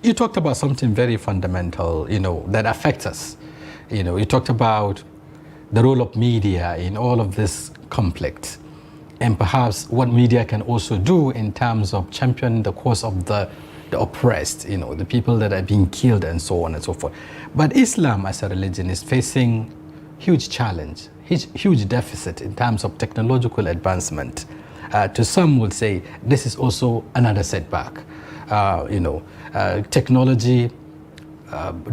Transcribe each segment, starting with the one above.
you talked about something very fundamental, that affects us. You talked about the role of media in all of this conflict, and perhaps what media can also do in terms of championing the cause of the oppressed, the people that are being killed and so on and so forth. But Islam as a religion is facing huge challenge, huge deficit in terms of technological advancement. To some will say this is also another setback. Technology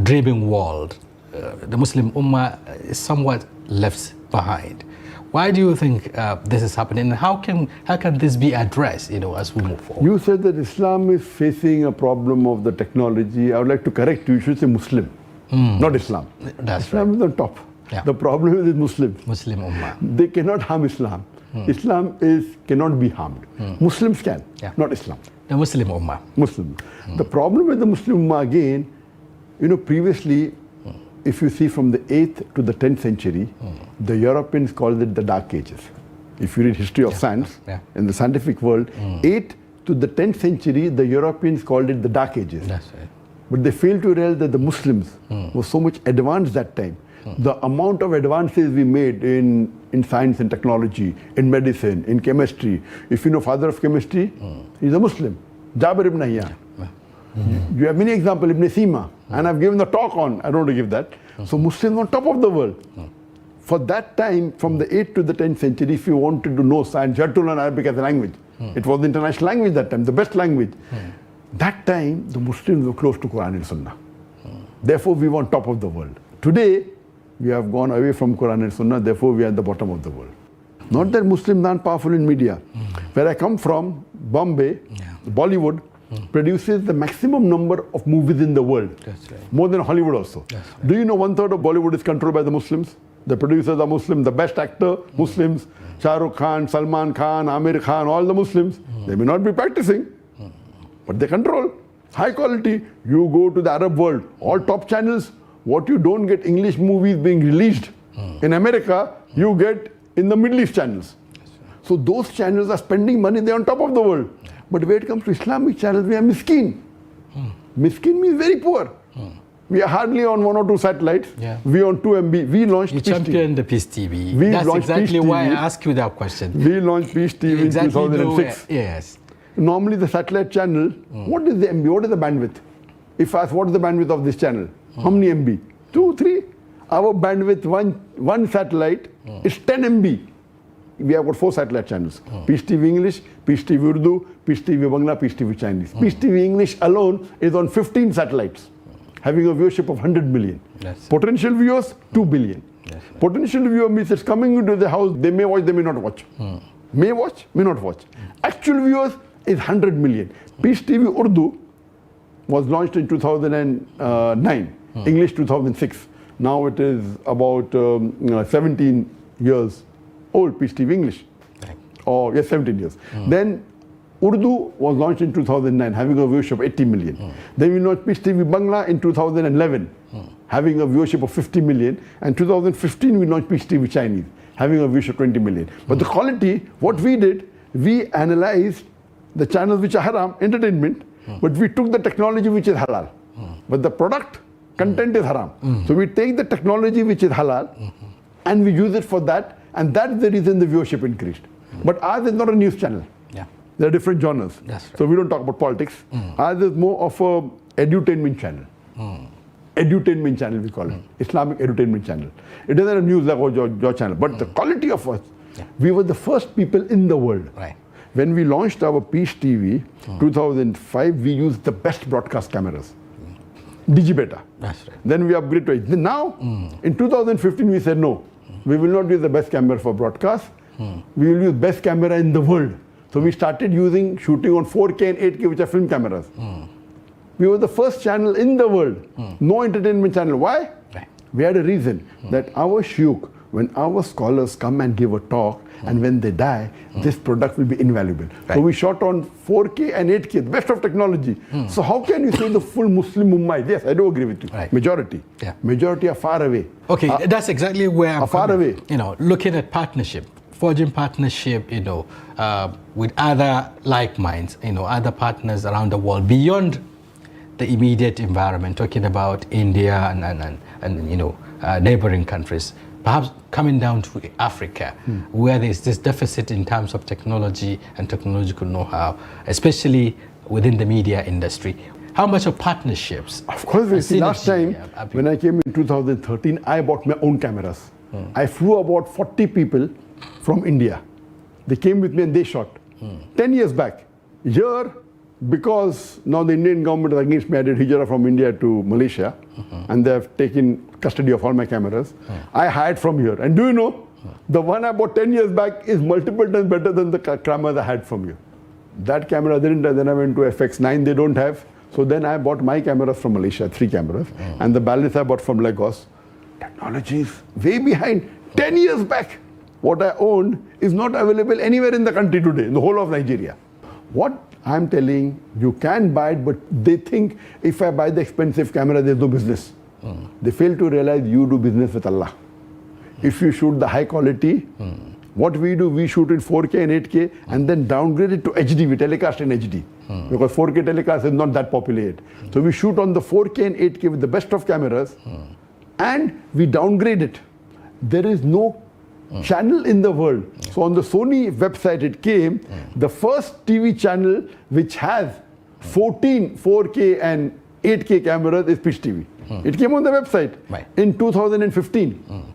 driven world, the Muslim Ummah is somewhat left behind. Why do you think this is happening, and how can this be addressed, as we move forward? You said that Islam is facing a problem of the technology. I would like to correct you. You should say Muslim, not Islam. That's Islam right. is on top. Yeah. The problem is Muslims. Muslim Ummah. They cannot harm Islam. Islam cannot be harmed. Muslims can, not Islam. The Muslim Ummah. Muslim. The problem with the Muslim Ummah again, previously, if you see from the 8th to the 10th century, the Europeans called it the Dark Ages. If you read history of science, in the scientific world, 8th to the 10th century, the Europeans called it the Dark Ages. That's right. But they failed to realize that the Muslims were so much advanced that time. The amount of advances we made in science and technology, in medicine, in chemistry. If you know father of chemistry, he's a Muslim, Jabir ibn Hayyan. You have many examples, Ibn Sima, and I've given the talk on, I don't want to give that. So Muslims on top of the world. For that time, from the 8th to the 10th century, if you wanted to know science, you had to learn Arabic as a language. It was the international language that time, the best language. That time, the Muslims were close to Quran and Sunnah. Therefore, we were on top of the world. Today, we have gone away from Quran and Sunnah, therefore we are at the bottom of the world. Not that Muslims aren't powerful in media. Where I come from, Bombay, Bollywood, produces the maximum number of movies in the world. That's right. More than Hollywood also. That's right. Do you know 1/3 of Bollywood is controlled by the Muslims? The producers are Muslim, the best actor, Muslims. Shah Rukh Khan, Salman Khan, Amir Khan, all the Muslims. They may not be practicing, but they control. High quality. You go to the Arab world, all top channels. What you don't get English movies being released in America, you get in the Middle East channels. So those channels are spending money, they're on top of the world. But when it comes to Islamic channels, we are miskin. Miskin means very poor. We are hardly on 1 or 2 satellites. We are on 2 MB. We launched You Peace TV. championed the Peace TV. We That's launched exactly Peace why I TV. asked you that question. We launched Peace TV in 2006. Yes. Normally the satellite channel, what is the MB? What is the bandwidth? If I ask what is the bandwidth of this channel? How many MB? 2, 3. Our bandwidth, one satellite is 10 MB. We have got 4 satellite channels. Peace TV English, Peace TV Urdu, Peace TV Bangla, Peace TV Chinese. Peace TV English alone is on 15 satellites, having a viewership of 100 million. Potential viewers, 2 billion. Potential viewer means it's coming into the house, they may watch, they may not watch. May watch, may not watch. Actual viewers is 100 million. Peace TV Urdu was launched in 2009, English 2006. Now it is about 17 years old, Peace TV English. Or yes, 17 years. Then Urdu was launched in 2009, having a viewership of 80 million. Then we launched Peace TV Bangla in 2011, having a viewership of 50 million. And 2015 we launched Peace TV Chinese, having a viewership of 20 million. But the quality, what we did, we analyzed the channels which are haram, entertainment, but we took the technology which is halal. But the product, content is haram. So we take the technology which is halal and we use it for that, and that's the reason the viewership increased. But ours is not a news channel. There are different genres. So we don't talk about politics. Ours is more of a edutainment channel. Edutainment channel we call it. Islamic edutainment channel. It isn't a news like your channel. But the quality of us, we were the first people in the world. When we launched our Peace TV, 2005, we used the best broadcast cameras. Digibeta. Then we upgraded to it. Now, in 2015, we said no. We will not use the best camera for broadcast. We will use best camera in the world. So we started shooting on 4K and 8K, which are film cameras. We were the first channel in the world. No entertainment channel. Why? We had a reason that our shuyukh, when our scholars come and give a talk, and when they die, this product will be invaluable. So we shot on 4K and 8K, the best of technology. So how can you say the full Muslim Ummah? Yes, I do agree with you. Majority. Majority are far away. Okay, that's exactly where I'm far away. Looking at partnership, forging partnership, with other like minds, other partners around the world beyond the immediate environment, talking about India and neighboring countries, perhaps coming down to Africa, where there's this deficit in terms of technology and technological know-how, especially within the media industry. How much of partnerships? Of course, we see last time when I came in 2013, I bought my own cameras. I flew about 40 people from India. They came with me and they shot. 10 years back. Here, because now the Indian government is against me, I did hijrah from India to Malaysia, and they have taken custody of all my cameras. I hired from here. And do you know, the one I bought 10 years back is multiple times better than the cameras I had from you. That camera didn't have, then I went to FX9, they don't have. So then I bought my cameras from Malaysia, 3 cameras, and the balance I bought from Lagos. Technology is way behind. 10 years back, what I owned is not available anywhere in the country today, in the whole of Nigeria. What I'm telling, you can buy it, but they think if I buy the expensive camera, there's no business. They fail to realize you do business with Allah. If you shoot the high quality, what we do, we shoot in 4K and 8K and then downgrade it to HD, we telecast in HD. Because 4K telecast is not that popular yet. So we shoot on the 4K and 8K with the best of cameras and we downgrade it. There is no channel in the world. So on the Sony website it came, the first TV channel which has 14 4K and 8K cameras is Pitch TV. It came on the website in 2015.